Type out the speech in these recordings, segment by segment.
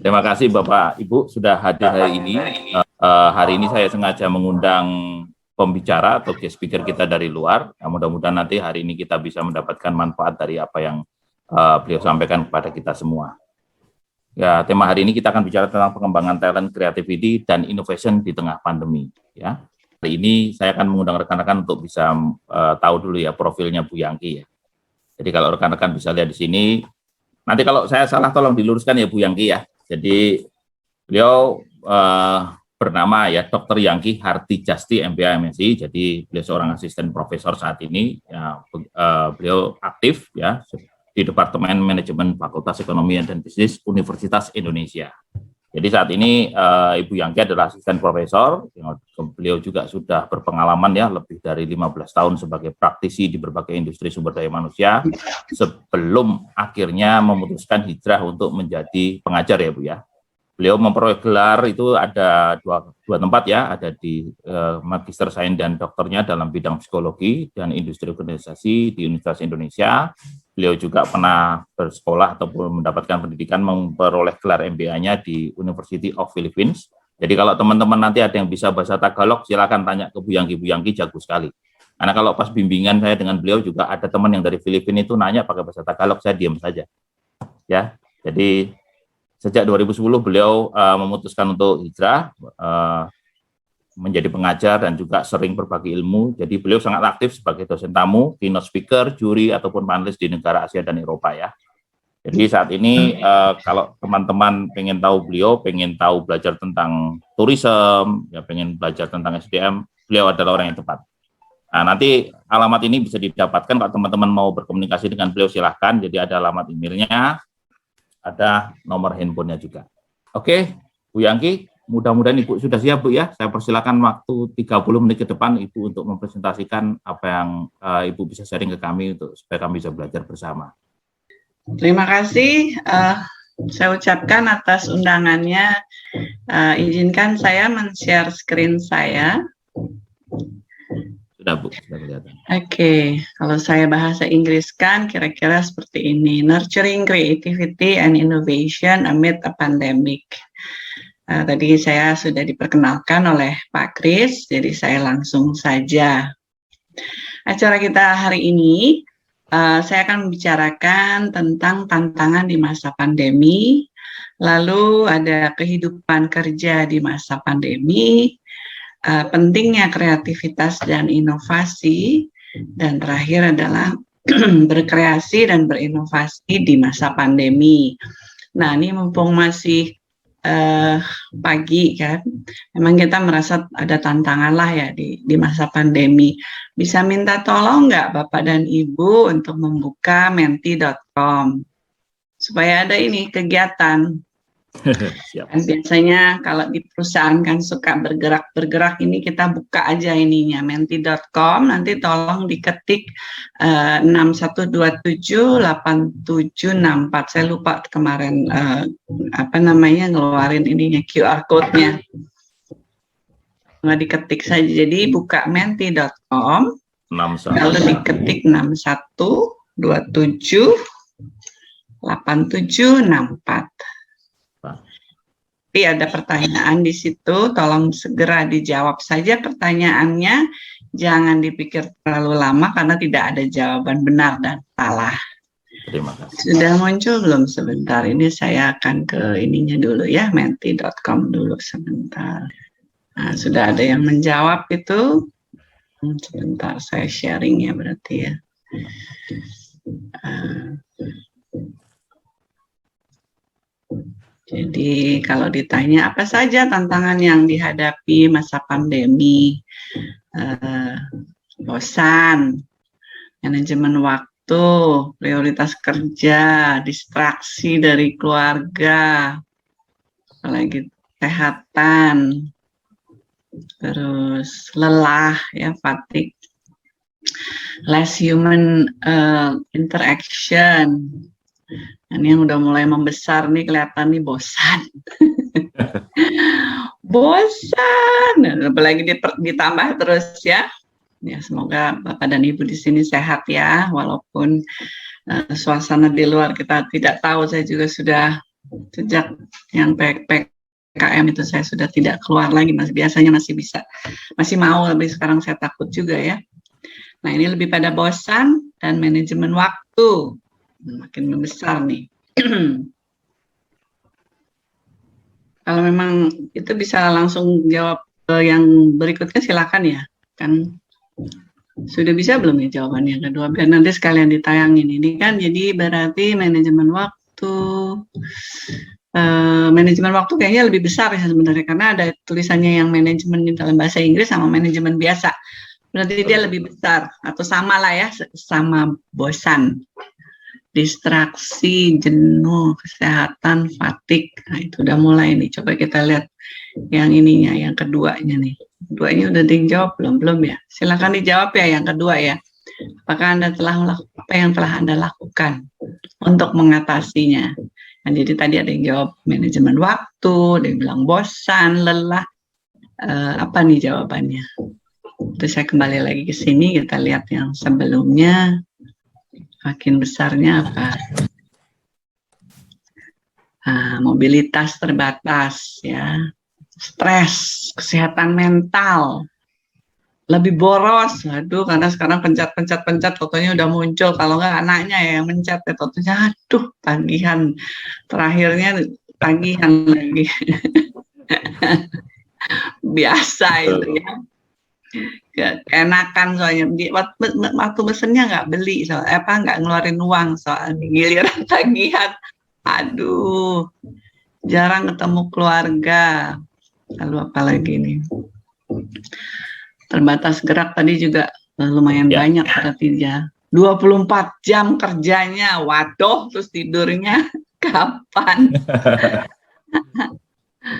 Terima kasih Bapak Ibu sudah hadir hari ini. Hari ini saya sengaja mengundang pembicara atau guest speaker kita dari luar. Mudah-mudahan nanti hari ini kita bisa mendapatkan manfaat dari apa yang beliau sampaikan kepada kita semua. Ya, tema hari ini kita akan bicara tentang pengembangan talent, creativity, dan innovation di tengah pandemi. Ya, hari ini saya akan mengundang rekan-rekan untuk bisa tahu dulu ya profilnya Bu Yangki ya. Jadi kalau rekan-rekan bisa lihat di sini, nanti kalau saya salah tolong diluruskan ya Bu Yangki ya. Jadi beliau bernama ya Dr. Yangki Hartijasti MPA MSI. Jadi beliau seorang asisten profesor saat ini. Ya, beliau aktif ya di Departemen Manajemen Fakultas Ekonomi dan Bisnis Universitas Indonesia. Jadi saat ini Ibu Yangki adalah asisten profesor. Beliau juga sudah berpengalaman ya lebih dari 15 tahun sebagai praktisi di berbagai industri sumber daya manusia sebelum akhirnya memutuskan hijrah untuk menjadi pengajar ya Bu ya. Beliau memperoleh gelar itu ada dua tempat ya, ada di Magister Sains dan Doktornya dalam bidang psikologi dan industri organisasi di Universitas Indonesia. Beliau juga pernah bersekolah ataupun mendapatkan pendidikan memperoleh gelar MBA-nya di University of Philippines. Jadi kalau teman-teman nanti ada yang bisa bahasa Tagalog, silakan tanya ke Bu Yangki. Bu Yangki jago sekali. Karena kalau pas bimbingan saya dengan beliau juga ada teman yang dari Filipina itu nanya pakai bahasa Tagalog, saya diam saja. Ya, jadi sejak 2010 beliau memutuskan untuk hijrah, menjadi pengajar dan juga sering berbagi ilmu. Jadi beliau sangat aktif sebagai dosen tamu, keynote speaker, juri, ataupun panelis di negara Asia dan Eropa ya. Jadi saat ini kalau teman-teman pengen tahu beliau, pengen tahu belajar tentang tourism, ya pengen belajar tentang SDM, beliau adalah orang yang tepat. Nah, nanti alamat ini bisa didapatkan kalau teman-teman mau berkomunikasi dengan beliau silahkan. Jadi ada alamat emailnya, ada nomor handphonenya juga. Oke, Bu Yangki, mudah-mudahan Ibu sudah siap Bu ya. Saya persilakan waktu 30 menit ke depan Ibu untuk mempresentasikan apa yang Ibu bisa sharing ke kami untuk supaya kami bisa belajar bersama. Terima kasih. Saya ucapkan atas undangannya. Izinkan saya men-share screen saya. Sudah Bu, sudah kelihatan. Oke, kalau saya bahasa Inggris kan kira-kira seperti ini. Nurturing creativity and innovation amid a pandemic. Tadi saya sudah diperkenalkan oleh Pak Kris, jadi saya langsung saja. Acara kita hari ini, saya akan membicarakan tentang tantangan di masa pandemi, lalu ada kehidupan kerja di masa pandemi, pentingnya kreativitas dan inovasi, dan terakhir adalah berkreasi dan berinovasi di masa pandemi. Nah, ini mumpung masih pagi kan, memang kita merasa ada tantangan lah ya di masa pandemi. Bisa minta tolong nggak Bapak dan Ibu untuk membuka menti.com supaya ada ini kegiatan. Siap. Dan biasanya kalau di perusahaan kan suka bergerak-bergerak, ini kita buka aja ininya menti.com, nanti tolong diketik 61278764. Saya lupa kemarin ngeluarin ininya QR code-nya. Nggak diketik saja, jadi buka menti.com, lalu diketik 61278764. Tapi ada pertanyaan di situ, tolong segera dijawab saja pertanyaannya, jangan dipikir terlalu lama karena tidak ada jawaban benar dan salah. Terima kasih. Sudah muncul belum? Sebentar, ini saya akan ke ininya dulu ya, menti.com dulu sebentar. Nah, sudah ada yang menjawab itu. Sebentar, saya sharing ya berarti ya. Jadi kalau ditanya apa saja tantangan yang dihadapi masa pandemi, bosan, manajemen waktu, prioritas kerja, distraksi dari keluarga, apalagi kesehatan, terus lelah ya, fatigue, less human interaction. Ini yang udah mulai membesar nih, kelihatan nih bosan. Bosan, apalagi ditambah terus ya. Ya, semoga Bapak dan Ibu di sini sehat ya, walaupun suasana di luar kita tidak tahu. Saya juga sudah Sejak yang PKM itu saya sudah tidak keluar lagi, biasanya masih bisa, masih mau, tapi sekarang saya takut juga ya. Nah, ini lebih pada bosan dan manajemen waktu. Makin membesar nih. Kalau memang itu bisa langsung jawab yang berikutnya, silakan ya. Kan sudah bisa belum ya jawabannya kedua? Biar nanti sekalian ditayangin. Ini kan jadi berarti manajemen waktu. Manajemen waktu kayaknya lebih besar ya sebenarnya, karena ada tulisannya yang manajemen di dalam bahasa Inggris sama manajemen biasa. Berarti dia lebih besar atau sama lah ya, sama bosan, distraksi, jenuh, kesehatan, fatigue. Nah, itu udah mulai nih. Coba kita lihat yang ininya, yang keduanya nih. Keduanya udah dijawab belum ya? Silakan dijawab ya yang kedua ya. Apakah Anda apa yang telah Anda lakukan untuk mengatasinya? Nah, jadi tadi ada yang jawab manajemen waktu, ada yang bilang bosan, lelah. Apa nih jawabannya? Terus saya kembali lagi ke sini, kita lihat yang sebelumnya. Makin besarnya apa? Mobilitas terbatas, ya, stres, kesehatan mental, lebih boros. Aduh, karena sekarang pencet, fotonya udah muncul. Kalau nggak anaknya ya yang mencet, ya fotonya, aduh, tagihan. Terakhirnya tagihan lagi. Biasa itu ya. Enakan soalnya waktu mesennya nggak beli, nggak ngeluarin uang, soalnya giliran tagihan. Aduh, jarang ketemu keluarga. Lalu apa lagi nih? Terbatas gerak tadi juga lumayan banyak berarti ya. 24 jam kerjanya, waduh, terus tidurnya kapan?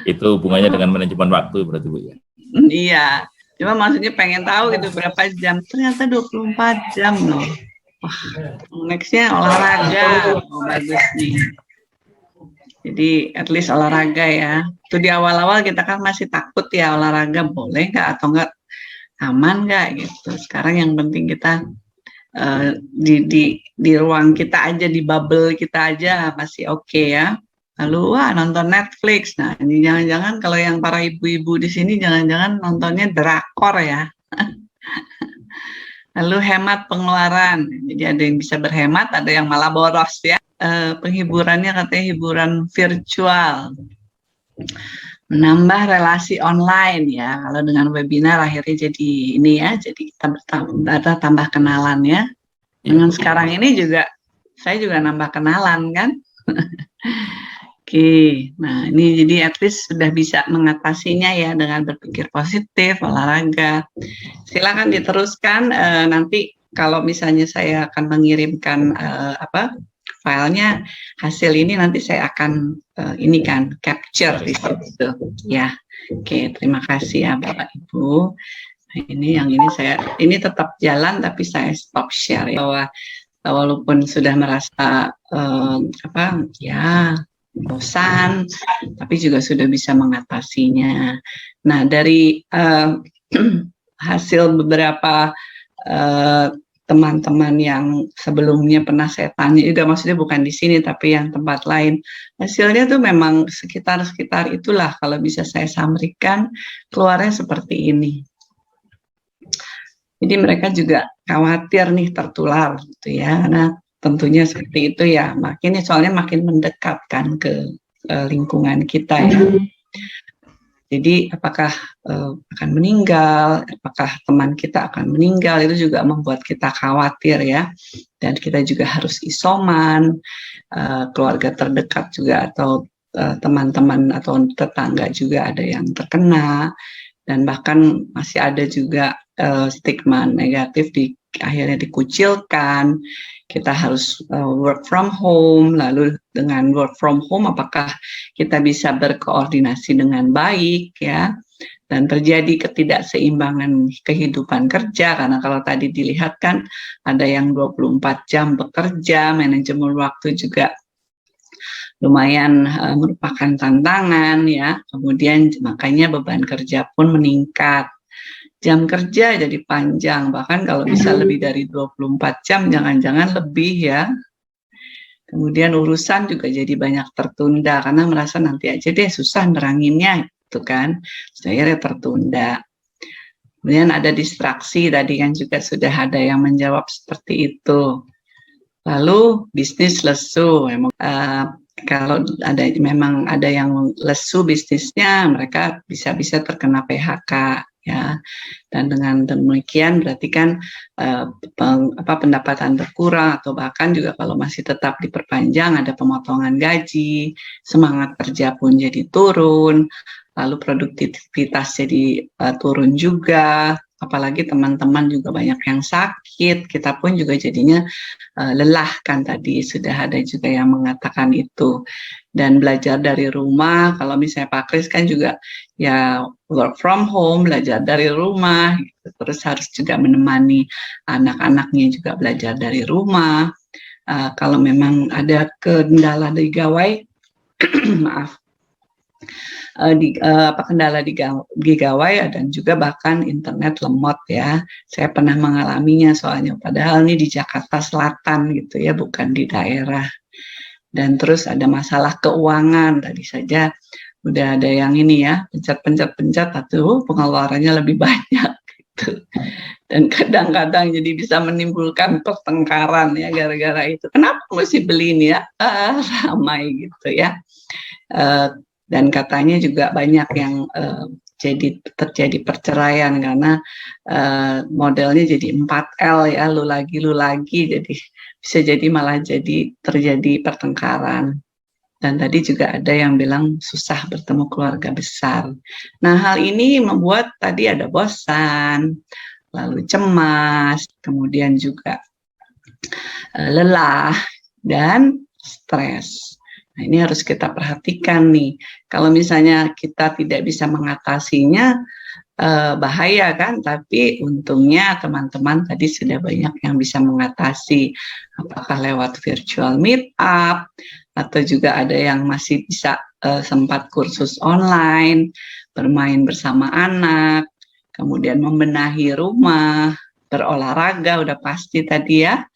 Itu hubungannya dengan manajemen waktu berarti Bu ya? Iya, cuma maksudnya pengen tahu gitu berapa jam, ternyata 24 jam loh. Wah, nextnya olahraga, bagus nih. Jadi at least olahraga ya. Itu di awal-awal kita kan masih takut ya, olahraga boleh nggak atau nggak, aman nggak gitu. Sekarang yang penting kita di ruang kita aja, di bubble kita aja masih oke ya. Lalu nonton Netflix. Nah, ini jangan-jangan kalau yang para ibu-ibu di sini jangan-jangan nontonnya drakor ya. Lalu hemat pengeluaran. Jadi ada yang bisa berhemat, ada yang malah boros ya. Penghiburannya katanya hiburan virtual. Menambah relasi online ya. Kalau dengan webinar akhirnya jadi ini ya, jadi kita tambah kenalan ya. Dengan sekarang ini juga saya juga nambah kenalan kan. Oke, nah ini jadi at least sudah bisa mengatasinya ya dengan berpikir positif, olahraga. Silakan diteruskan, nanti kalau misalnya saya akan mengirimkan filenya, hasil ini nanti saya akan ini kan capture di situ ya. Oke, terima kasih ya Bapak Ibu. Nah, ini tetap jalan tapi saya stop share ya, bahwa walaupun sudah merasa bosan, tapi juga sudah bisa mengatasinya. Nah, dari hasil beberapa teman-teman yang sebelumnya pernah saya tanya juga, maksudnya bukan di sini tapi yang tempat lain, hasilnya tuh memang sekitar itulah, kalau bisa saya sampaikan, keluarnya seperti ini. Jadi mereka juga khawatir nih tertular gitu ya. Nah, tentunya seperti itu ya, soalnya makin mendekatkan ke lingkungan kita ya. Jadi apakah akan meninggal, apakah teman kita akan meninggal, itu juga membuat kita khawatir ya. Dan kita juga harus isoman, keluarga terdekat juga atau teman-teman atau tetangga juga ada yang terkena, dan bahkan masih ada juga stigma negatif akhirnya dikucilkan. Kita harus work from home. Lalu dengan work from home, apakah kita bisa berkoordinasi dengan baik ya, dan terjadi ketidakseimbangan kehidupan kerja, karena kalau tadi dilihat kan ada yang 24 jam bekerja, manajemen waktu juga lumayan merupakan tantangan ya. Kemudian makanya beban kerja pun meningkat. Jam kerja jadi panjang, bahkan kalau bisa lebih dari 24 jam, jangan-jangan lebih ya. Kemudian urusan juga jadi banyak tertunda karena merasa nanti aja deh susah neranginnya gitu kan. Akhirnya tertunda. Kemudian ada distraksi, tadi kan juga sudah ada yang menjawab seperti itu. Lalu bisnis lesu, kalau memang ada yang lesu bisnisnya, mereka bisa terkena PHK ya. Dan dengan demikian berarti kan pendapatan berkurang atau bahkan juga kalau masih tetap diperpanjang ada pemotongan gaji, semangat kerja pun jadi turun, lalu produktivitas jadi turun juga. Apalagi teman-teman juga banyak yang sakit, kita pun juga jadinya lelah kan, tadi sudah ada juga yang mengatakan itu. Dan belajar dari rumah, kalau misalnya Pak Kris kan juga ya work from home, belajar dari rumah, gitu. Terus harus juga menemani anak-anaknya juga belajar dari rumah. Kalau memang ada kendala di gawai, maaf, kendala di gawai dan juga bahkan internet lemot ya. Saya pernah mengalaminya soalnya, padahal ini di Jakarta Selatan gitu ya, bukan di daerah. Dan terus ada masalah keuangan, tadi saja udah ada yang ini ya, pencet, atau pengeluarannya lebih banyak gitu. Dan kadang-kadang jadi bisa menimbulkan pertengkaran ya gara-gara itu. Kenapa mesti beli ini ya? Ramai gitu ya. Dan katanya juga banyak yang terjadi perceraian karena modelnya jadi 4L ya, lu lagi, jadi bisa jadi malah jadi terjadi pertengkaran. Dan tadi juga ada yang bilang susah bertemu keluarga besar. Nah, hal ini membuat tadi ada bosan, lalu cemas, kemudian juga lelah dan stres. Nah, ini harus kita perhatikan nih. Kalau misalnya kita tidak bisa mengatasinya, bahaya kan, tapi untungnya teman-teman tadi sudah banyak yang bisa mengatasi, apakah lewat virtual meetup, atau juga ada yang masih bisa sempat kursus online, bermain bersama anak, kemudian membenahi rumah, berolahraga, udah pasti tadi ya.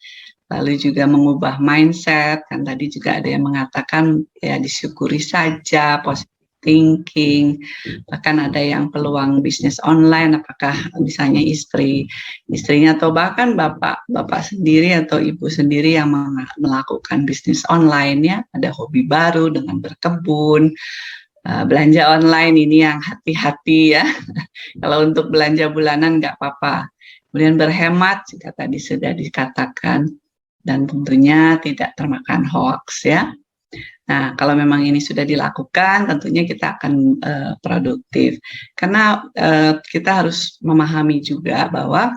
Lalu juga mengubah mindset, kan tadi juga ada yang mengatakan ya disyukuri saja, positive thinking, bahkan ada yang peluang bisnis online, apakah misalnya istrinya atau bahkan bapak sendiri atau ibu sendiri yang melakukan bisnis online ya, ada hobi baru dengan berkebun, belanja online ini yang hati-hati ya. Kalau untuk belanja bulanan nggak apa-apa. Kemudian berhemat jika tadi sudah dikatakan, dan tentunya tidak termakan hoax ya. Nah, kalau memang ini sudah dilakukan, tentunya kita akan produktif. Karena kita harus memahami juga bahwa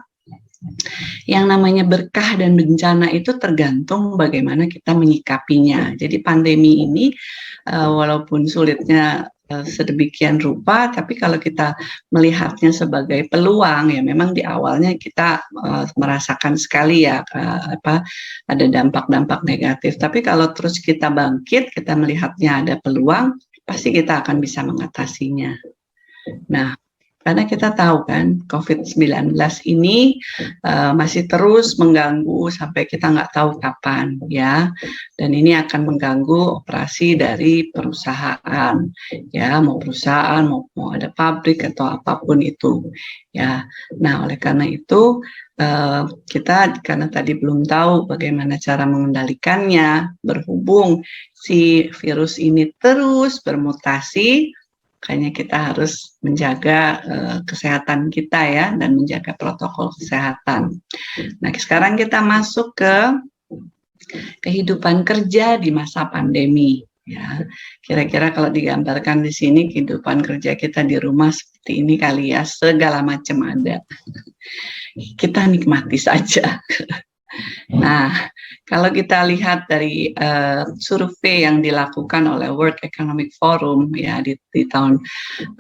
yang namanya berkah dan bencana itu tergantung bagaimana kita menyikapinya. Jadi pandemi ini walaupun sulitnya sedemikian rupa, tapi kalau kita melihatnya sebagai peluang ya, memang di awalnya kita merasakan sekali ya ada dampak-dampak negatif. Tapi kalau terus kita bangkit, kita melihatnya ada peluang, pasti kita akan bisa mengatasinya. Nah, karena kita tahu kan COVID-19 ini masih terus mengganggu sampai kita nggak tahu kapan ya, dan ini akan mengganggu operasi dari perusahaan ya, mau perusahaan mau ada pabrik atau apapun itu ya. Nah, oleh karena itu kita karena tadi belum tahu bagaimana cara mengendalikannya, berhubung si virus ini terus bermutasi, makanya kita harus menjaga kesehatan kita ya, dan menjaga protokol kesehatan. Nah, sekarang kita masuk ke kehidupan kerja di masa pandemi. Ya, kira-kira kalau digambarkan di sini kehidupan kerja kita di rumah seperti ini kali ya, segala macam ada. Kita nikmati saja. Nah, kalau kita lihat dari survei yang dilakukan oleh World Economic Forum ya di tahun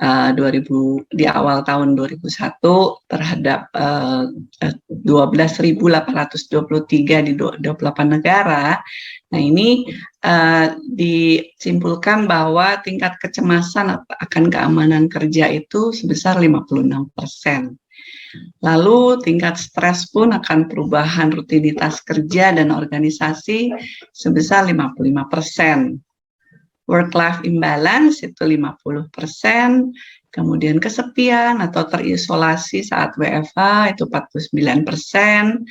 2000, di awal tahun 2001 terhadap 12.823 di 28 negara. Nah, ini disimpulkan bahwa tingkat kecemasan akan keamanan kerja itu sebesar 56%. Lalu tingkat stres pun akan perubahan rutinitas kerja dan organisasi sebesar 55%. Work-life imbalance itu 50%, kemudian kesepian atau terisolasi saat WFH itu 49%,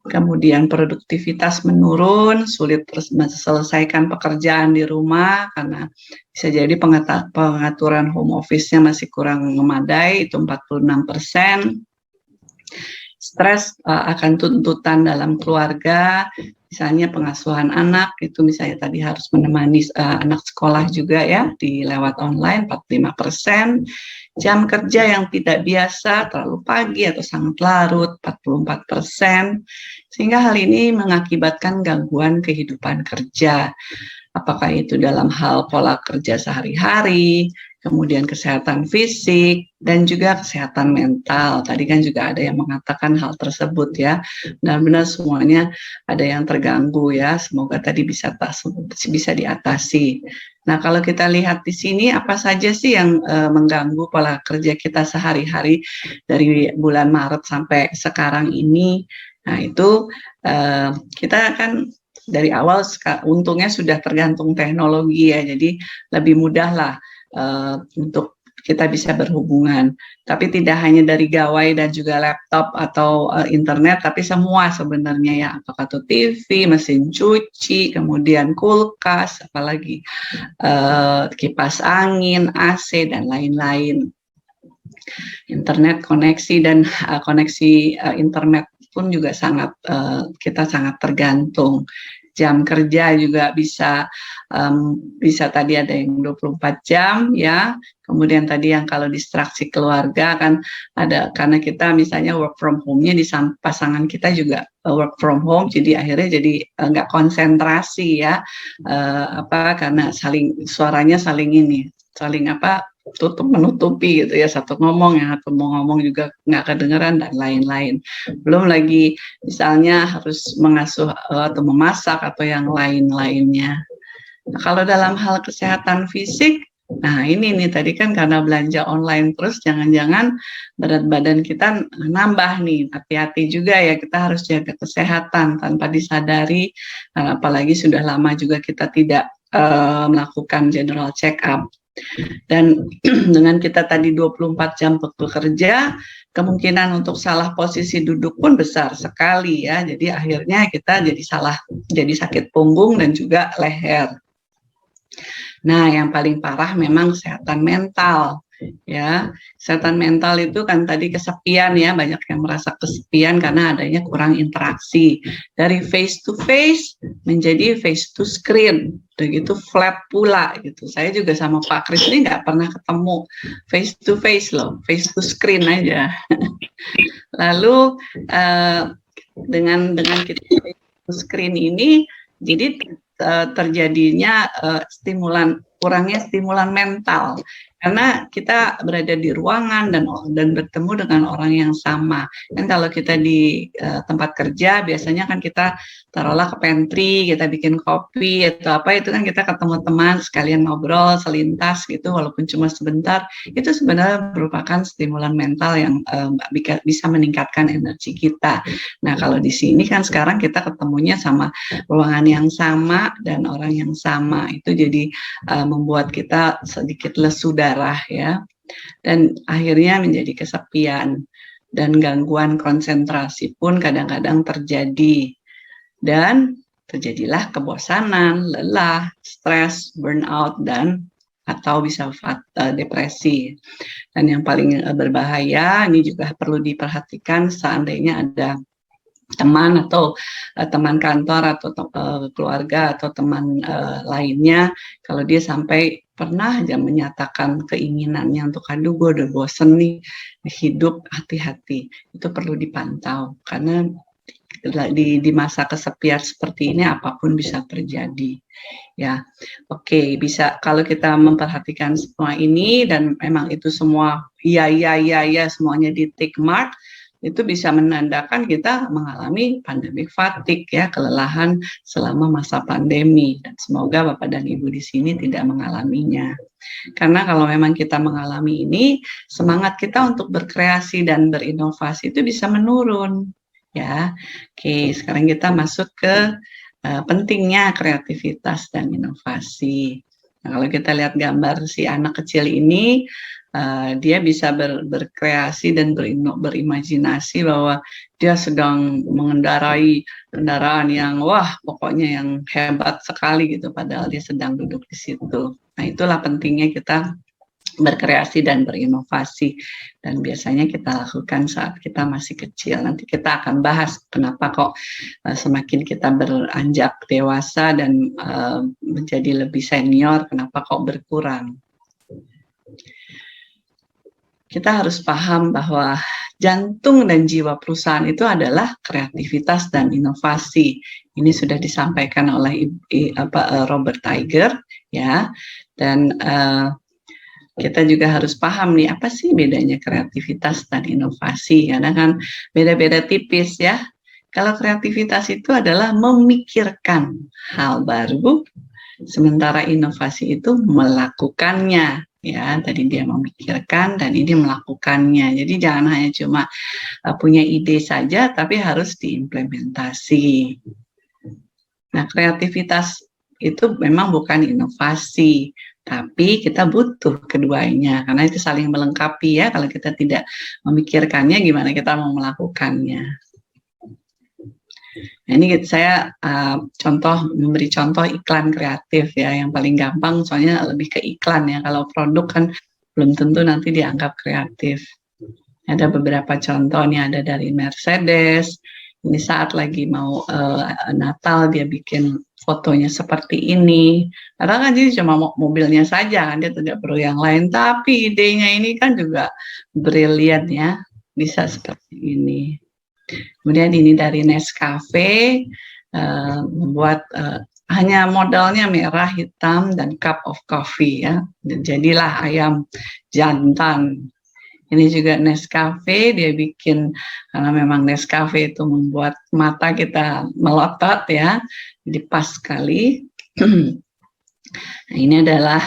kemudian produktivitas menurun, sulit menyelesaikan pekerjaan di rumah karena bisa jadi pengaturan home office-nya masih kurang memadai, itu 46%. Stres akan tuntutan dalam keluarga, misalnya pengasuhan anak, itu misalnya tadi harus menemani anak sekolah juga ya, di lewat online 45%, jam kerja yang tidak biasa, terlalu pagi atau sangat larut 44%, sehingga hal ini mengakibatkan gangguan kehidupan kerja. Apakah itu dalam hal pola kerja sehari-hari, kemudian kesehatan fisik, dan juga kesehatan mental. Tadi kan juga ada yang mengatakan hal tersebut ya. Benar-benar semuanya ada yang terganggu ya. Semoga tadi bisa diatasi. Nah, kalau kita lihat di sini apa saja sih yang mengganggu pola kerja kita sehari-hari dari bulan Maret sampai sekarang ini. Nah, itu kita kan dari awal untungnya sudah tergantung teknologi ya, jadi lebih mudah lah untuk kita bisa berhubungan. Tapi tidak hanya dari gawai dan juga laptop atau internet, tapi semua sebenarnya ya, apakah itu TV, mesin cuci, kemudian kulkas, apalagi kipas angin, AC, dan lain-lain. Internet koneksi dan koneksi internet pun juga kita sangat tergantung. Jam kerja juga bisa tadi ada yang 24 jam ya. Kemudian tadi yang kalau distraksi keluarga kan ada, karena kita misalnya work from home-nya di pasangan kita juga work from home, jadi akhirnya jadi nggak konsentrasi ya, karena suaranya saling tutup menutupi gitu ya, satu ngomong yang satu mau ngomong juga nggak kedengeran dan lain-lain. Belum lagi misalnya harus mengasuh atau memasak atau yang lain-lainnya. Nah, kalau dalam hal kesehatan fisik, nah ini nih tadi kan karena belanja online terus, jangan-jangan berat badan kita nambah nih. Hati-hati juga ya, kita harus jaga kesehatan tanpa disadari, apalagi sudah lama juga kita tidak melakukan general check up. Dan dengan kita tadi 24 jam bekerja, kemungkinan untuk salah posisi duduk pun besar sekali ya. Jadi akhirnya kita jadi sakit punggung dan juga leher. Nah, yang paling parah memang kesehatan mental. Ya, kesehatan mental itu kan tadi kesepian ya, banyak yang merasa kesepian karena adanya kurang interaksi. Dari face to face menjadi face to screen, begitu flat pula gitu. Saya juga sama Pak Kris ini nggak pernah ketemu face to face loh, face to screen aja. Lalu dengan kita face to screen ini, jadi terjadinya kurangnya stimulan mental. Karena kita berada di ruangan dan bertemu dengan orang yang sama. Kan kalau kita di tempat kerja biasanya kan kita taruhlah ke pantry, kita bikin kopi atau apa, itu kan kita ketemu teman sekalian ngobrol selintas gitu walaupun cuma sebentar. Itu sebenarnya merupakan stimulan mental yang bisa meningkatkan energi kita. Nah, kalau di sini kan sekarang kita ketemunya sama ruangan yang sama dan orang yang sama. Itu jadi membuat kita sedikit lesu darah ya, dan akhirnya menjadi kesepian dan gangguan konsentrasi pun kadang-kadang terjadi, dan terjadilah kebosanan, lelah, stres, burnout, dan atau bisa depresi. Dan yang paling berbahaya ini juga perlu diperhatikan seandainya ada teman atau teman kantor atau keluarga atau teman lainnya, kalau dia sampai pernah aja menyatakan keinginannya untuk aduh gue udah bosen nih hidup, hati-hati, itu perlu dipantau karena di masa kesepian seperti ini apapun bisa terjadi ya. Oke, bisa kalau kita memperhatikan semua ini dan memang itu semua ya semuanya di tick mark, itu bisa menandakan kita mengalami pandemic fatigue ya, kelelahan selama masa pandemi. Dan semoga Bapak dan Ibu di sini tidak mengalaminya. Karena kalau memang kita mengalami ini, semangat kita untuk berkreasi dan berinovasi itu bisa menurun. Ya, oke. Sekarang kita masuk ke pentingnya kreativitas dan inovasi. Nah, kalau kita lihat gambar si anak kecil ini, dia bisa berkreasi dan berimajinasi bahwa dia sedang mengendarai kendaraan yang pokoknya yang hebat sekali gitu, padahal dia sedang duduk di situ. Nah, itulah pentingnya kita berkreasi dan berinovasi, dan biasanya kita lakukan saat kita masih kecil. Nanti kita akan bahas kenapa kok semakin kita beranjak dewasa dan menjadi lebih senior, kenapa kok berkurang. Kita harus paham bahwa jantung dan jiwa perusahaan itu adalah kreativitas dan inovasi. Ini sudah disampaikan oleh Robert Iger, ya. Dan kita juga harus paham nih, apa sih bedanya kreativitas dan inovasi? Karena kan beda-beda tipis ya. Kalau kreativitas itu adalah memikirkan hal baru, sementara inovasi itu melakukannya. Ya, tadi dia memikirkan dan ini melakukannya. Jadi jangan hanya cuma punya ide saja, tapi harus diimplementasi. Nah, kreativitas itu memang bukan inovasi, tapi kita butuh keduanya karena itu saling melengkapi ya. Kalau kita tidak memikirkannya, gimana kita mau melakukannya? Nah, ini saya memberi contoh iklan kreatif ya, yang paling gampang soalnya lebih ke iklan ya. Kalau produk kan belum tentu nanti dianggap kreatif. Ada beberapa contoh nih, ada dari Mercedes. Ini saat lagi mau Natal dia bikin fotonya seperti ini. Karena kan jadi cuma mobilnya saja kan, dia tidak perlu yang lain. Tapi idenya ini kan juga brilian ya, bisa seperti ini. Kemudian ini dari Nescafe, membuat hanya modalnya merah, hitam, dan cup of coffee ya. Dan jadilah ayam jantan. Ini juga Nescafe, dia bikin, karena memang Nescafe itu membuat mata kita melotot ya, jadi pas sekali. Nah, ini adalah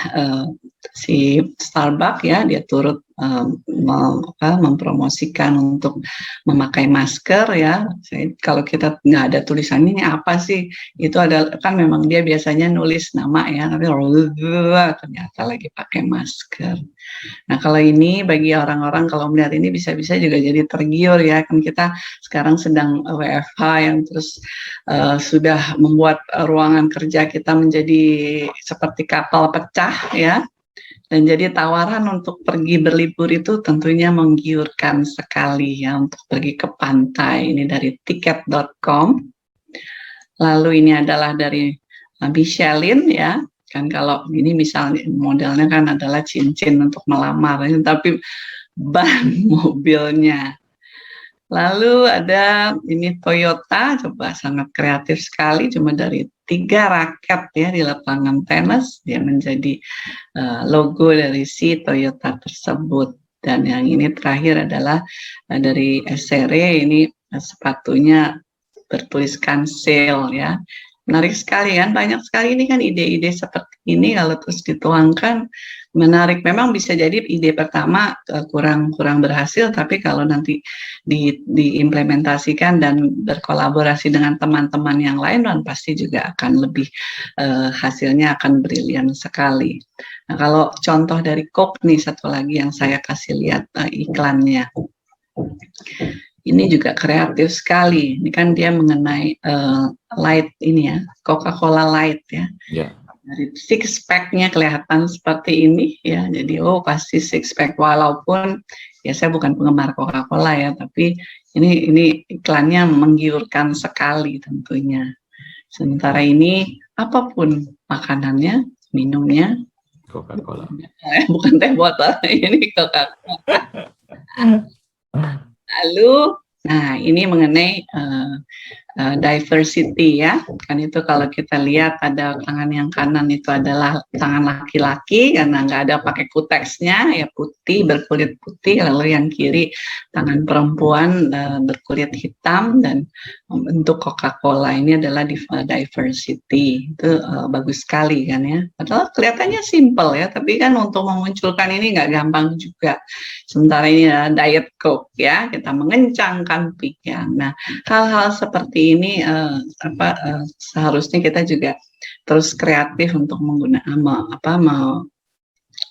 si Starbucks ya, dia turut mempromosikan untuk memakai masker ya. Kalau kita nggak ada tulisannya ini apa sih, itu adalah kan memang dia biasanya nulis nama ya, tapi ternyata lagi pakai masker. Nah, kalau ini bagi orang-orang kalau melihat ini bisa-bisa juga jadi tergiur ya, kan kita sekarang sedang WFH yang terus sudah membuat ruangan kerja kita menjadi seperti kapal pecah ya. Dan jadi tawaran untuk pergi berlibur itu tentunya menggiurkan sekali ya, untuk pergi ke pantai. Ini dari tiket.com. Lalu ini adalah dari Michelin ya. Kan kalau ini misalnya modelnya kan adalah cincin untuk melamar, tapi ban mobilnya. Lalu ada ini Toyota, coba sangat kreatif sekali, cuma dari 3 raket ya di lapangan tenis, dia menjadi logo dari si Toyota tersebut. Dan yang ini terakhir adalah dari SRE, ini sepatunya bertuliskan sale ya. Menarik sekali kan, banyak sekali ini kan ide-ide seperti ini kalau terus dituangkan menarik. Memang bisa jadi ide pertama kurang berhasil, tapi kalau nanti diimplementasikan dan berkolaborasi dengan teman-teman yang lain, dan pasti juga akan lebih hasilnya akan brilian sekali. Nah, kalau contoh dari Coke nih, satu lagi yang saya kasih lihat iklannya. Ini juga kreatif sekali. Ini kan dia mengenai light ini ya, Coca-Cola Light ya. Yeah. Dari six pack-nya kelihatan seperti ini ya. Jadi pasti six pack, walaupun ya saya bukan penggemar Coca-Cola ya, tapi ini iklannya menggiurkan sekali tentunya. Sementara ini apapun makanannya, minumnya Coca-Cola. Bukan teh botol, ini Coca-Cola. Lalu, nah ini mengenai diversity ya. Kan itu kalau kita lihat ada tangan yang kanan itu adalah tangan laki-laki karena nggak ada pakai kuteksnya ya, putih, berkulit putih, lalu yang kiri tangan perempuan berkulit hitam, dan bentuk Coca-Cola ini adalah diversity. Itu bagus sekali kan ya. Padahal kelihatannya simple ya, tapi kan untuk memunculkan ini nggak gampang juga. Sementara ini diet Coke ya, kita mengencangkan pikiran. Nah, hal-hal seperti ini seharusnya kita juga terus kreatif untuk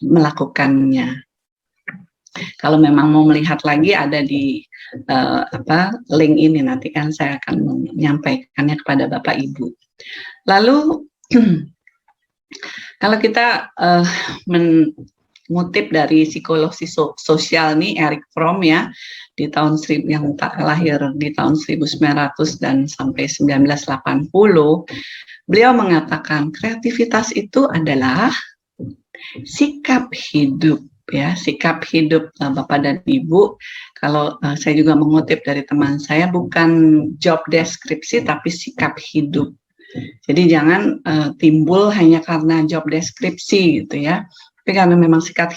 melakukannya. Kalau memang mau melihat lagi ada di link ini, nanti kan saya akan menyampaikannya kepada Bapak Ibu. Lalu kalau kita mengutip dari psikologi sosial nih, Erich Fromm ya, di tahun yang lahir di tahun 1900 dan sampai 1980, beliau mengatakan kreativitas itu adalah sikap hidup ya, sikap hidup Bapak dan Ibu. Kalau saya juga mengutip dari teman saya, bukan job deskripsi tapi sikap hidup. Jadi jangan timbul hanya karena job deskripsi gitu ya. Tapi karena memang sikap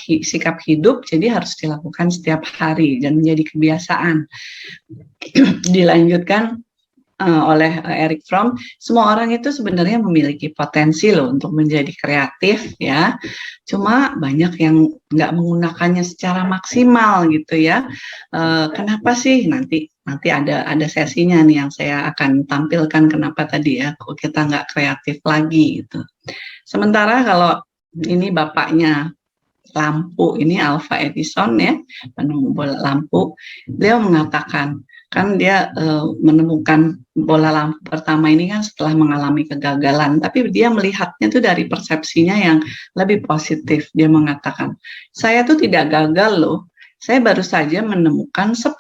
hidup, jadi harus dilakukan setiap hari dan menjadi kebiasaan. Dilanjutkan oleh Erich Fromm, semua orang itu sebenarnya memiliki potensi loh untuk menjadi kreatif ya. Cuma banyak yang nggak menggunakannya secara maksimal gitu ya. Kenapa sih? Nanti ada sesinya nih yang saya akan tampilkan kenapa tadi ya kok kita nggak kreatif lagi gitu. Sementara kalau ini bapaknya lampu, ini Alva Edison ya, penemu bola lampu. Beliau mengatakan, kan dia menemukan bola lampu pertama ini kan setelah mengalami kegagalan, tapi dia melihatnya tuh dari persepsinya yang lebih positif. Dia mengatakan, saya tuh tidak gagal loh, saya baru saja menemukan 10.000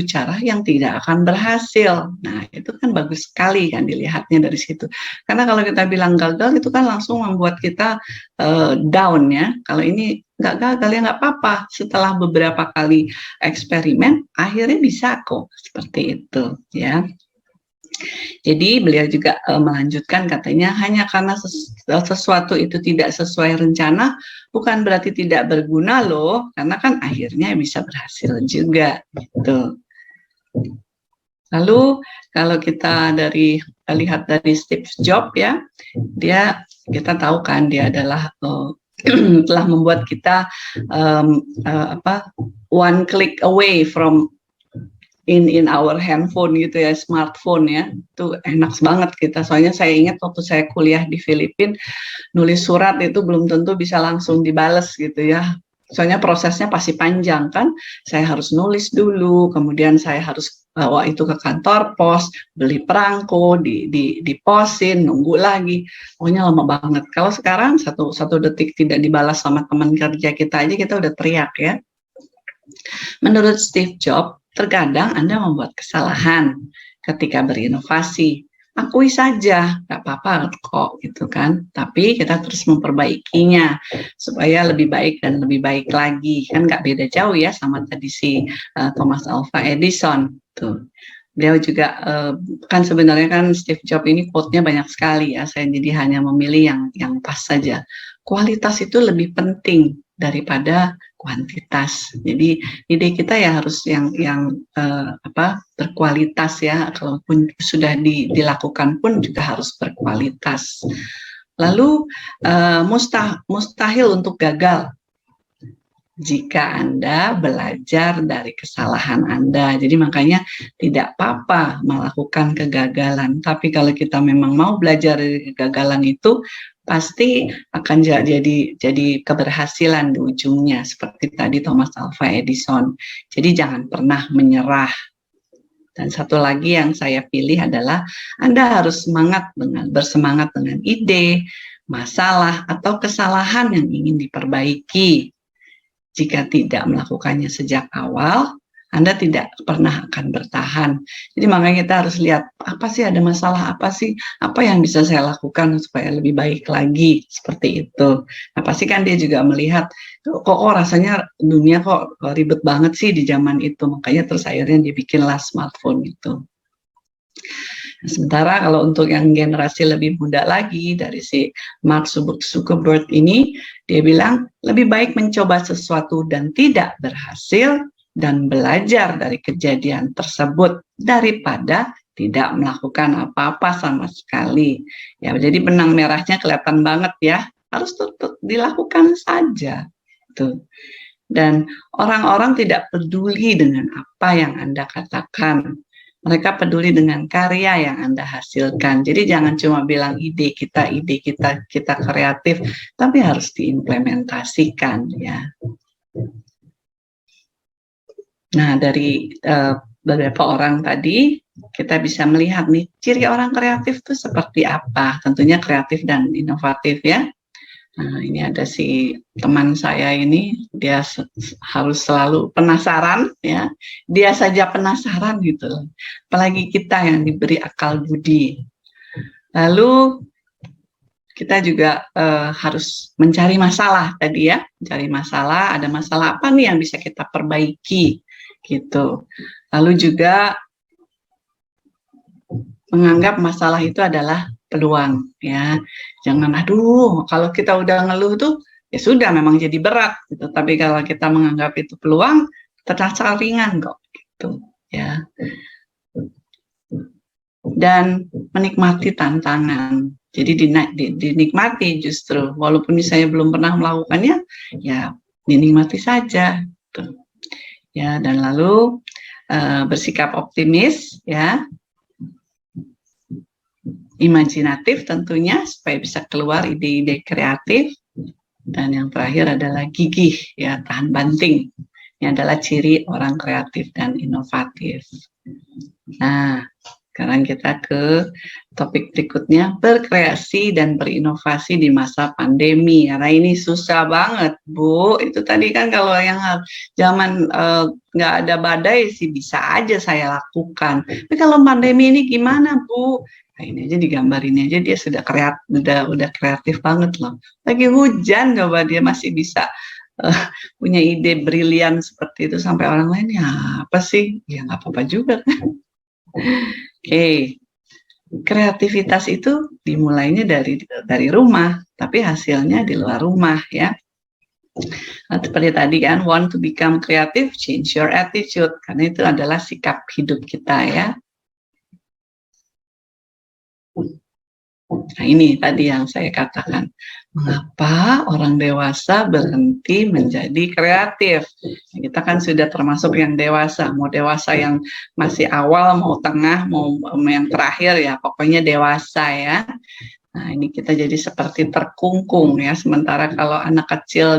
cara yang tidak akan berhasil. Nah, itu kan bagus sekali kan dilihatnya dari situ. Karena kalau kita bilang gagal itu kan langsung membuat kita down ya. Kalau ini nggak gagal ya nggak apa-apa. Setelah beberapa kali eksperimen, akhirnya bisa kok seperti itu ya. Jadi beliau juga melanjutkan katanya, hanya karena sesuatu itu tidak sesuai rencana bukan berarti tidak berguna loh, karena kan akhirnya bisa berhasil juga gitu. Lalu kalau kita lihat dari Steve Jobs ya, kita tahu kan dia adalah telah membuat kita one click away from in our handphone gitu ya, smartphone ya, itu enak banget kita. Soalnya saya ingat waktu saya kuliah di Filipina, nulis surat itu belum tentu bisa langsung dibales gitu ya. Soalnya prosesnya pasti panjang kan, saya harus nulis dulu, kemudian saya harus bawa itu ke kantor pos, beli perangko, diposin, nunggu lagi, pokoknya lama banget. Kalau sekarang satu detik tidak dibalas sama teman kerja kita aja, kita udah teriak ya. Menurut Steve Jobs, terkadang Anda membuat kesalahan ketika berinovasi. Akui saja, nggak apa-apa kok gitu kan. Tapi kita terus memperbaikinya supaya lebih baik dan lebih baik lagi. Kan nggak beda jauh ya sama tadi si Thomas Alva Edison. Tuh. Beliau juga kan sebenarnya kan Steve Jobs ini quote-nya banyak sekali ya. Saya jadi hanya memilih yang pas saja. Kualitas itu lebih penting daripada kuantitas. Jadi ide kita ya harus yang berkualitas ya. Kalaupun sudah dilakukan pun juga harus berkualitas. Lalu mustahil untuk gagal jika Anda belajar dari kesalahan Anda. Jadi makanya tidak apa-apa melakukan kegagalan. Tapi kalau kita memang mau belajar dari kegagalan itu, pasti akan jadi keberhasilan di ujungnya. Seperti tadi Thomas Alva Edison. Jadi jangan pernah menyerah. Dan satu lagi yang saya pilih adalah Anda harus bersemangat dengan ide, masalah, atau kesalahan yang ingin diperbaiki. Jika tidak melakukannya sejak awal, Anda tidak pernah akan bertahan. Jadi makanya kita harus lihat, apa sih ada masalah, apa yang bisa saya lakukan supaya lebih baik lagi, seperti itu. Nah pasti kan dia juga melihat, kok rasanya dunia kok ribet banget sih di zaman itu, makanya terus akhirnya dibikinlah smartphone itu. Sementara kalau untuk yang generasi lebih muda lagi dari si Mark Zuckerberg ini, dia bilang lebih baik mencoba sesuatu dan tidak berhasil dan belajar dari kejadian tersebut daripada tidak melakukan apa-apa sama sekali. Ya, jadi benang merahnya kelihatan banget ya, harus tetap dilakukan saja. Tuh. Dan orang-orang tidak peduli dengan apa yang Anda katakan. Mereka peduli dengan karya yang Anda hasilkan. Jadi jangan cuma bilang ide kita kreatif, tapi harus diimplementasikan ya. Nah, dari beberapa orang tadi kita bisa melihat nih ciri orang kreatif itu seperti apa. Tentunya kreatif dan inovatif ya. Nah, ini ada si teman saya ini, dia harus selalu penasaran ya. Dia saja penasaran gitu. Apalagi kita yang diberi akal budi. Lalu kita juga harus mencari masalah tadi ya. Mencari masalah, ada masalah apa nih yang bisa kita perbaiki gitu. Lalu juga menganggap masalah itu adalah peluang ya. Jangan aduh kalau kita udah ngeluh tuh ya sudah memang jadi berat gitu. Tapi kalau kita menganggap itu peluang terasa ringan kok gitu ya. Dan menikmati tantangan. Jadi dinikmati justru walaupun saya belum pernah melakukannya ya dinikmati saja gitu. Ya, dan lalu bersikap optimis ya. Imajinatif tentunya supaya bisa keluar ide-ide kreatif, dan yang terakhir adalah gigih ya, tahan banting. Ini adalah ciri orang kreatif dan inovatif. Nah, sekarang kita ke topik berikutnya, berkreasi dan berinovasi di masa pandemi. Karena ini susah banget, Bu. Itu tadi kan kalau yang zaman nggak ada badai sih bisa aja saya lakukan. Tapi kalau pandemi ini gimana, Bu? Nah, ini aja digambarin aja dia sudah kreatif banget loh. Lagi hujan coba dia masih bisa punya ide brilian seperti itu sampai orang lain ya apa sih? Ya nggak apa-apa juga kan. Oke. Kreativitas itu dimulainya dari rumah, tapi hasilnya di luar rumah ya. Nah, seperti tadi kan, want to become creative, change your attitude, karena itu adalah sikap hidup kita ya. Nah, ini tadi yang saya katakan. Mengapa orang dewasa berhenti menjadi kreatif? Nah, kita kan sudah termasuk yang dewasa. Mau dewasa yang masih awal, mau tengah, mau yang terakhir ya. Pokoknya dewasa ya. Nah, ini kita jadi seperti terkungkung ya. Sementara kalau anak kecil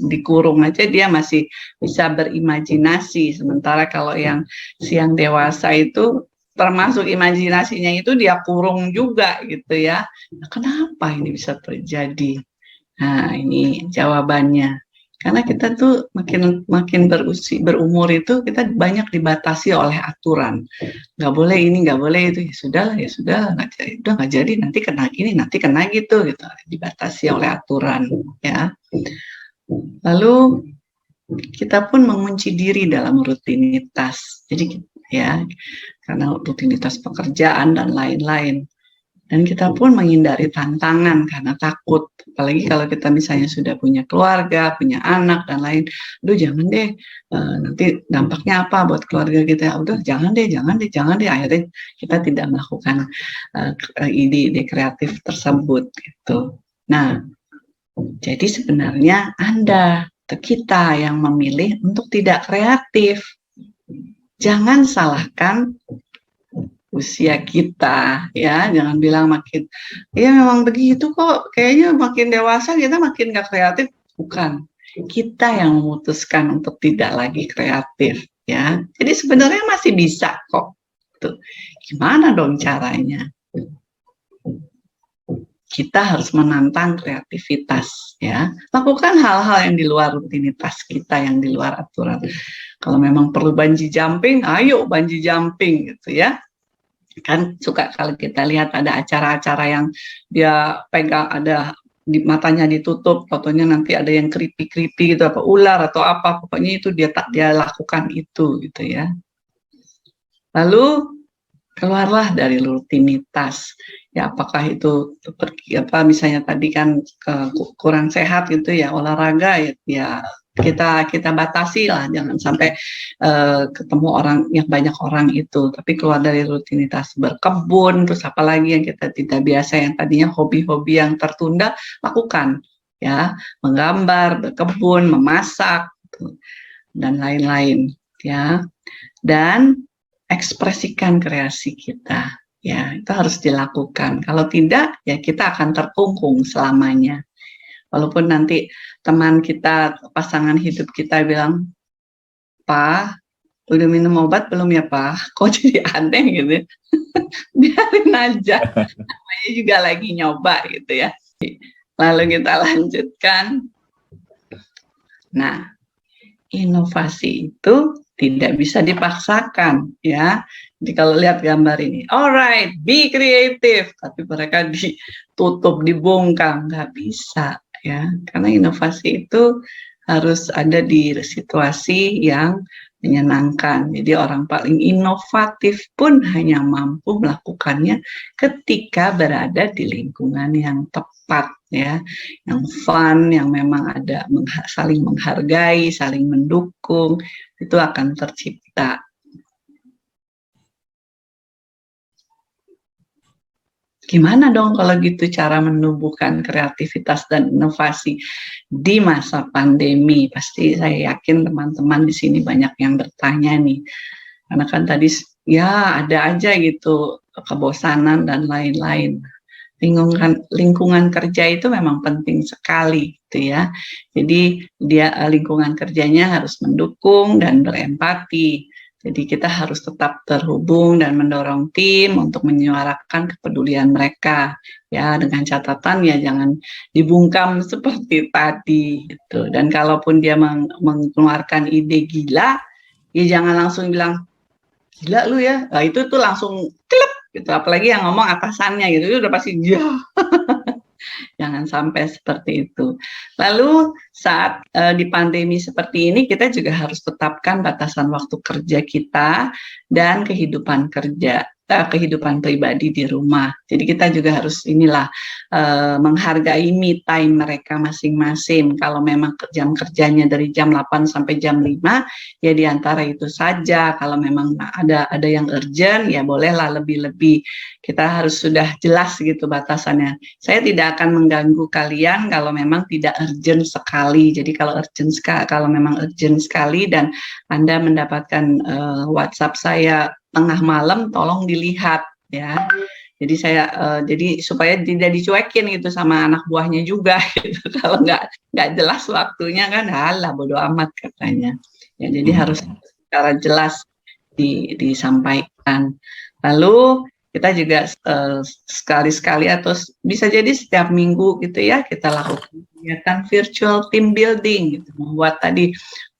dikurung aja dia masih bisa berimajinasi. Sementara kalau yang siang dewasa itu termasuk imajinasinya itu dia kurung juga gitu ya. Nah, kenapa ini bisa terjadi? Nah, ini jawabannya. Karena kita tuh makin berumur itu kita banyak dibatasi oleh aturan. Nggak boleh ini, nggak boleh itu. Ya sudah, nggak jadi. Nanti kena gini, nanti kena gitu. Dibatasi oleh aturan. Ya. Lalu kita pun mengunci diri dalam rutinitas. Jadi ya, karena rutinitas pekerjaan dan lain-lain. Dan kita pun menghindari tantangan karena takut. Apalagi kalau kita misalnya sudah punya keluarga, punya anak, dan lain. Aduh jangan deh, nanti dampaknya apa buat keluarga kita. Udah jangan deh. Akhirnya kita tidak melakukan ide-ide kreatif tersebut. Gitu. Nah, jadi sebenarnya Anda atau kita yang memilih untuk tidak kreatif. Jangan salahkan usia kita ya, jangan bilang makin ya memang begitu kok, kayaknya makin dewasa kita makin gak kreatif. Bukan, kita yang memutuskan untuk tidak lagi kreatif ya. Jadi sebenarnya masih bisa kok. Tuh. Gimana dong caranya? Kita harus menantang kreativitas ya. Lakukan hal-hal yang di luar rutinitas kita, yang di luar aturan. Kalau memang perlu bungee jumping, ayo bungee jumping gitu ya. Kan suka kalau kita lihat ada acara-acara yang dia pegang, ada di matanya ditutup, fotonya nanti ada yang creepy gitu, apa ular atau apa, pokoknya itu dia lakukan itu gitu ya. Lalu keluarlah dari rutinitas. Ya, apakah itu misalnya tadi kan kurang sehat gitu ya, olahraga ya kita batasi lah, jangan sampai ketemu orang yang banyak orang itu, tapi keluar dari rutinitas berkebun, terus apalagi yang kita tidak biasa, yang tadinya hobi-hobi yang tertunda, lakukan ya, menggambar, berkebun, memasak gitu, dan lain-lain ya, dan ekspresikan kreasi kita. Ya, itu harus dilakukan. Kalau tidak, ya kita akan terkungkung selamanya. Walaupun nanti teman kita, pasangan hidup kita bilang, "Pak, udah minum obat belum ya, Pak? Kok jadi aneh gitu?" Biarin aja. Namanya juga lagi nyoba gitu ya. Lalu kita lanjutkan. Nah, inovasi itu tidak bisa dipaksakan ya. Jadi kalau lihat gambar ini, alright, be creative, tapi mereka ditutup, dibungkam, nggak bisa ya. Karena inovasi itu harus ada di situasi yang menyenangkan. Jadi orang paling inovatif pun hanya mampu melakukannya ketika berada di lingkungan yang tepat ya, yang fun, yang memang ada saling menghargai, saling mendukung, itu akan tercipta. Gimana dong kalau gitu cara menumbuhkan kreativitas dan inovasi di masa pandemi? Pasti saya yakin teman-teman di sini banyak yang bertanya nih. Karena kan tadi ya ada aja gitu kebosanan dan lain-lain. Lingkungan kerja itu memang penting sekali gitu ya. Jadi lingkungan kerjanya harus mendukung dan berempati. Jadi kita harus tetap terhubung dan mendorong tim untuk menyuarakan kepedulian mereka ya, dengan catatan ya jangan dibungkam seperti tadi gitu. Dan kalaupun dia mengeluarkan ide gila, ya jangan langsung bilang gila lu ya. Nah, itu tuh langsung klep gitu. Apalagi yang ngomong atasannya gitu, itu udah pasti ya. Jangan sampai seperti itu. Lalu saat di pandemi seperti ini kita juga harus tetapkan batasan waktu kerja kita dan kehidupan pribadi di rumah. Jadi kita juga harus menghargai me time mereka masing-masing. Kalau memang jam kerjanya dari jam 8 sampai jam 5, ya di antara itu saja. Kalau memang ada yang urgent, ya bolehlah lebih-lebih. Kita harus sudah jelas gitu batasannya. Saya tidak akan mengganggu kalian kalau memang tidak urgent sekali. Jadi kalau memang urgent sekali dan Anda mendapatkan WhatsApp saya tengah malam, tolong dilihat ya. Jadi supaya tidak dicuekin gitu sama anak buahnya juga gitu. Kalau nggak jelas waktunya kan, halah bodo amat katanya. Ya, jadi harus secara jelas disampaikan. Lalu kita juga sekali-sekali atau bisa jadi setiap minggu gitu ya, kita lakukan kegiatan virtual team building gitu, membuat tadi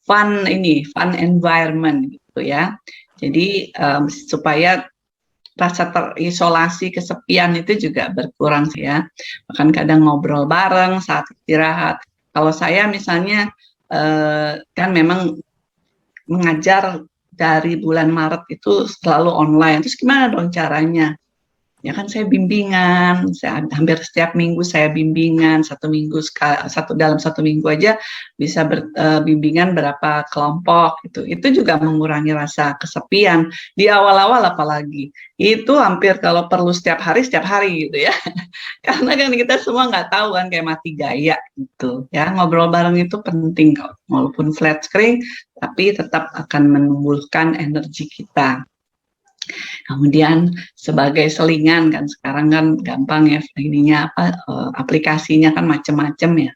fun environment gitu ya. Jadi supaya rasa terisolasi, kesepian itu juga berkurang ya. Bahkan kadang ngobrol bareng saat istirahat. Kalau saya misalnya kan memang mengajar dari bulan Maret itu selalu online. Terus gimana dong caranya? Ya kan saya bimbingan, hampir setiap minggu saya bimbingan, dalam satu minggu aja bisa bimbingan berapa kelompok gitu. Itu juga mengurangi rasa kesepian di awal-awal, apalagi itu hampir kalau perlu setiap hari gitu ya. Karena kan kita semua nggak tahu kan, kayak mati gaya gitu ya. Ngobrol bareng itu penting kok, walaupun flat screen tapi tetap akan menumbuhkan energi kita. Kemudian sebagai selingan kan sekarang kan gampang ya, aplikasinya kan macam-macam ya.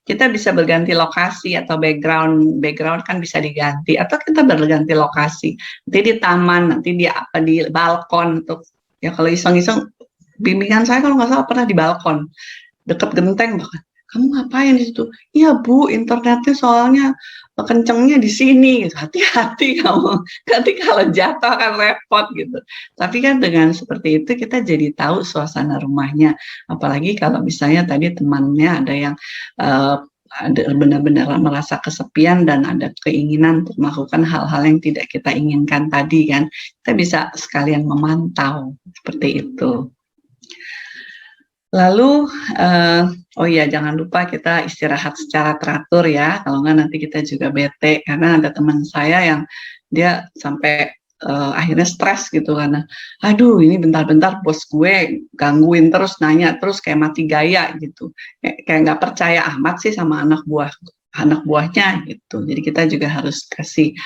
Kita bisa berganti lokasi atau background kan bisa diganti, atau kita berganti lokasi. Nanti di taman, nanti di balkon untuk ya, kalau iseng-iseng bimbingan saya kalau nggak salah pernah di balkon dekat genteng bahkan. Kamu ngapain di situ? Iya Bu, internetnya soalnya kencengnya di sini. Hati-hati kamu. Nanti kalau jatuh akan repot gitu. Tapi kan dengan seperti itu kita jadi tahu suasana rumahnya. Apalagi kalau misalnya tadi temannya ada yang ada benar-benar merasa kesepian dan ada keinginan untuk melakukan hal-hal yang tidak kita inginkan tadi kan, kita bisa sekalian memantau seperti itu. Lalu, oh iya jangan lupa kita istirahat secara teratur ya, kalau nggak nanti kita juga bete, karena ada teman saya yang dia sampai akhirnya stres gitu karena, aduh ini bentar-bentar bos gue gangguin terus, nanya terus kayak mati gaya gitu, kayak nggak percaya amat sih sama anak buahnya gitu. Jadi kita juga harus kasih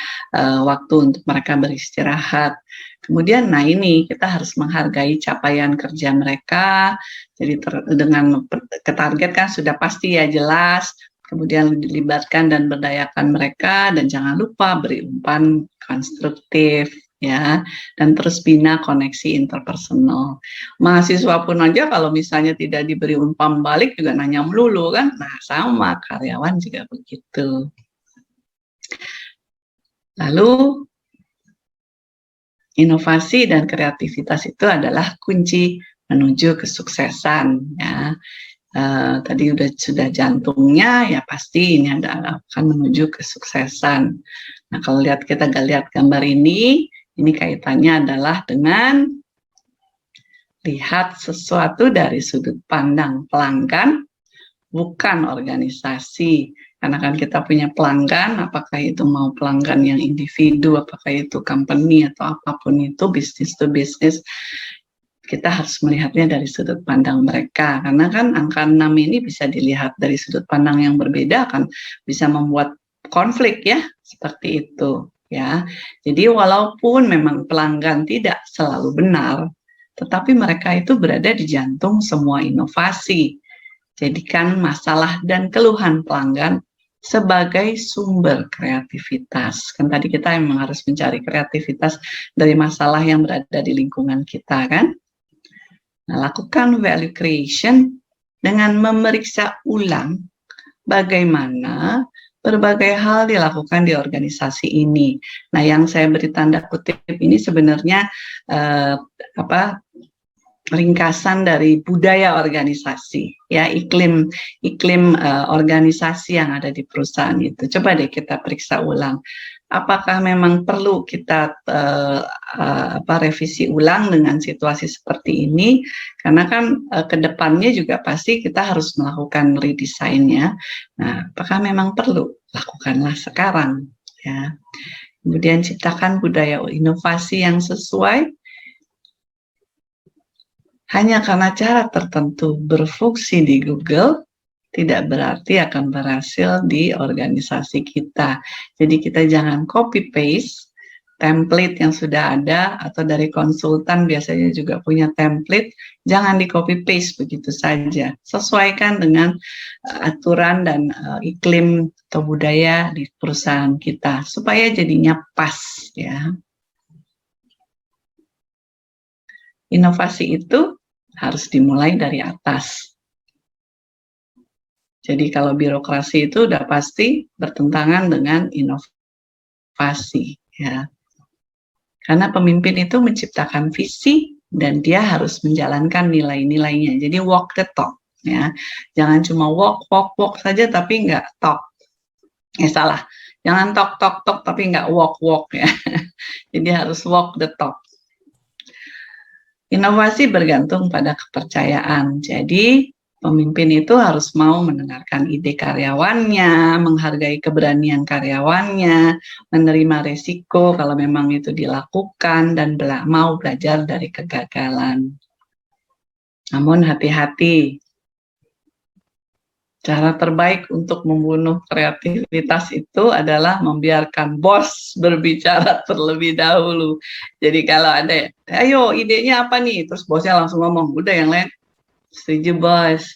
waktu untuk mereka beristirahat. Kemudian, nah ini kita harus menghargai capaian kerja mereka. Jadi dengan target kan sudah pasti ya jelas. Kemudian dilibatkan dan berdayakan mereka, dan jangan lupa beri umpan konstruktif ya, dan terus bina koneksi interpersonal. Mahasiswa pun aja kalau misalnya tidak diberi umpan balik juga nanya melulu kan, nah sama karyawan juga begitu. Lalu inovasi dan kreativitas itu adalah kunci menuju kesuksesan ya. Tadi sudah jantungnya ya, pasti ini akan menuju kesuksesan. Nah kalau kita lihat gambar ini kaitannya adalah dengan lihat sesuatu dari sudut pandang pelanggan, bukan organisasi. Karena kan kita punya pelanggan, apakah itu mau pelanggan yang individu, apakah itu company atau apapun itu, bisnis to bisnis, kita harus melihatnya dari sudut pandang mereka. Karena kan angka 6 ini bisa dilihat dari sudut pandang yang berbeda, kan bisa membuat konflik ya, seperti itu ya. Jadi walaupun memang pelanggan tidak selalu benar, tetapi mereka itu berada di jantung semua inovasi. Jadikan masalah dan keluhan pelanggan sebagai sumber kreativitas. Kan tadi kita memang harus mencari kreativitas dari masalah yang berada di lingkungan kita kan. Nah, lakukan value creation dengan memeriksa ulang bagaimana berbagai hal dilakukan di organisasi ini. Nah, yang saya beri tanda kutip ini sebenarnya ringkasan dari budaya organisasi, ya, iklim organisasi yang ada di perusahaan itu. Coba deh kita periksa ulang. Apakah memang perlu kita revisi ulang dengan situasi seperti ini? Karena kan kedepannya juga pasti kita harus melakukan redesign-nya. Nah, apakah memang perlu? Lakukanlah sekarang, ya. Kemudian ciptakan budaya inovasi yang sesuai. Hanya karena cara tertentu berfungsi di Google, tidak berarti akan berhasil di organisasi kita. Jadi kita jangan copy-paste template yang sudah ada, atau dari konsultan biasanya juga punya template, jangan di copy-paste begitu saja. Sesuaikan dengan aturan dan iklim atau budaya di perusahaan kita, supaya jadinya pas ya. Inovasi itu harus dimulai dari atas. Jadi kalau birokrasi itu udah pasti bertentangan dengan inovasi, ya. Karena pemimpin itu menciptakan visi dan dia harus menjalankan nilai-nilainya. Jadi walk the talk, ya. Jangan cuma walk saja tapi nggak talk. Salah. Jangan talk tapi nggak walk ya. Jadi harus walk the talk. Inovasi bergantung pada kepercayaan. Jadi pemimpin itu harus mau mendengarkan ide karyawannya, menghargai keberanian karyawannya, menerima risiko kalau memang itu dilakukan, dan mau belajar dari kegagalan. Namun hati-hati, cara terbaik untuk membunuh kreativitas itu adalah membiarkan bos berbicara terlebih dahulu. Jadi kalau ada, ayo idenya apa nih? Terus bosnya langsung ngomong, udah yang lain, setuju bos,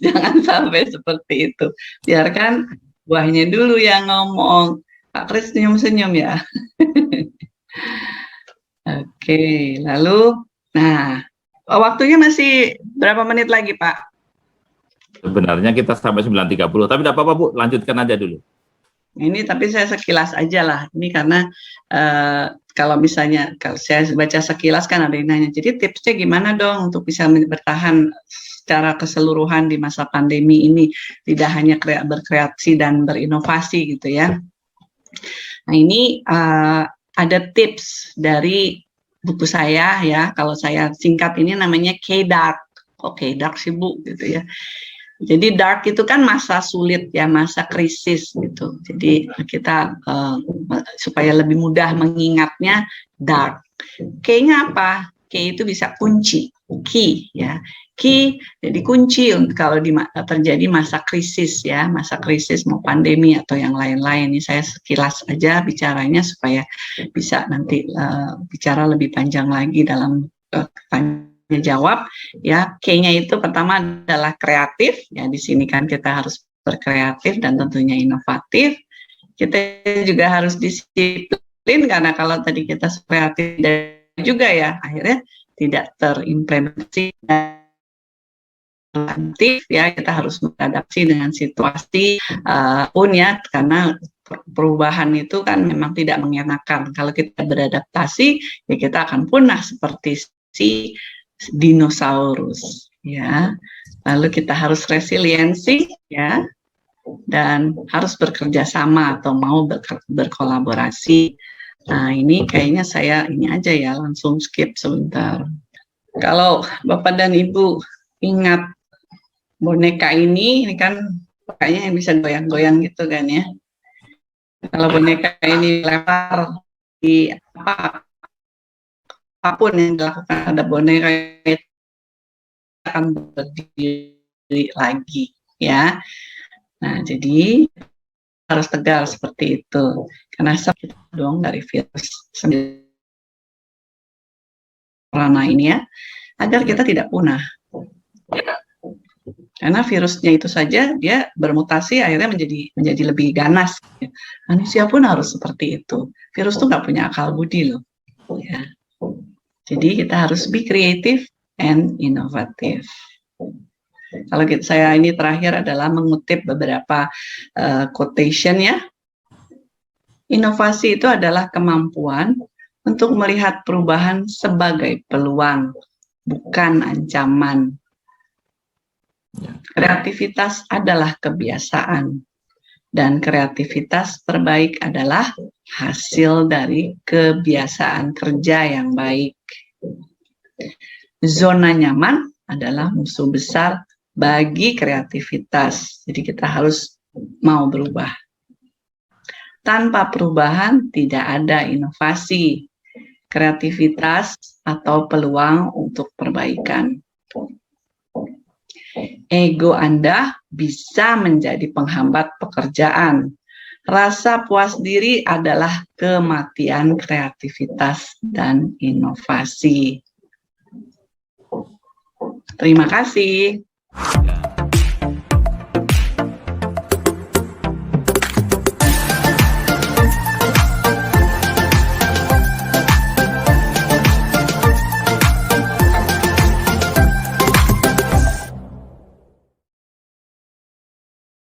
jangan sampai seperti itu. Biarkan buahnya dulu yang ngomong. Kak Kris senyum-senyum ya. Oke, lalu, nah, waktunya masih berapa menit lagi Pak? Sebenarnya kita sampai 9.30, tapi tidak apa-apa Bu, lanjutkan aja dulu. Ini tapi saya sekilas aja lah. Ini karena kalau misalnya kalau saya baca sekilas kan ada yang nanya, jadi tipsnya gimana dong untuk bisa bertahan secara keseluruhan di masa pandemi ini, tidak hanya berkreasi dan berinovasi gitu ya. Nah ini ada tips dari buku saya ya, kalau saya singkat ini namanya K-Dark. Kok K-Dark sih Bu gitu ya. Jadi dark itu kan masa sulit ya, masa krisis gitu. Jadi kita supaya lebih mudah mengingatnya dark. K-nya apa? K itu bisa kunci, key ya. Key jadi kunci kalau terjadi masa krisis ya, masa krisis mau pandemi atau yang lain-lain. Ini saya sekilas aja bicaranya supaya bisa nanti bicara lebih panjang lagi dalam jawab ya. K-nya itu pertama adalah kreatif ya, di sini kan kita harus berkreatif dan tentunya inovatif. Kita juga harus disiplin karena kalau tadi kita kreatif juga ya akhirnya tidak terimplementasi dan aktif ya, kita harus beradaptasi dengan situasi pun ya, karena perubahan itu kan memang tidak mengenakan. Kalau kita beradaptasi ya kita akan punah seperti si dinosaurus ya. Lalu kita harus resiliensi ya, dan harus bekerja sama atau mau berkolaborasi. Nah ini kayaknya saya ini aja ya, langsung skip sebentar. Kalau Bapak dan Ibu ingat boneka ini kan kayaknya yang bisa goyang-goyang gitu kan ya. Kalau boneka ini lempar di apapun yang dilakukan ada boneka akan berdiri lagi ya. Nah jadi harus tegar seperti itu karena kita dong dari virus corona ini ya, agar kita tidak punah. Karena virusnya itu saja dia bermutasi akhirnya menjadi lebih ganas. Manusia pun harus seperti itu. Virus tuh nggak punya akal budi loh. Ya. Jadi kita harus be creative and innovative. Kalau saya ini terakhir adalah mengutip beberapa quotation ya. Inovasi itu adalah kemampuan untuk melihat perubahan sebagai peluang, bukan ancaman. Kreativitas adalah kebiasaan, dan kreativitas terbaik adalah hasil dari kebiasaan kerja yang baik. Zona nyaman adalah musuh besar bagi kreativitas, jadi kita harus mau berubah. Tanpa perubahan tidak ada inovasi, kreativitas atau peluang untuk perbaikan. Ego Anda bisa menjadi penghambat pekerjaan. Rasa puas diri adalah kematian kreativitas dan inovasi. Terima kasih.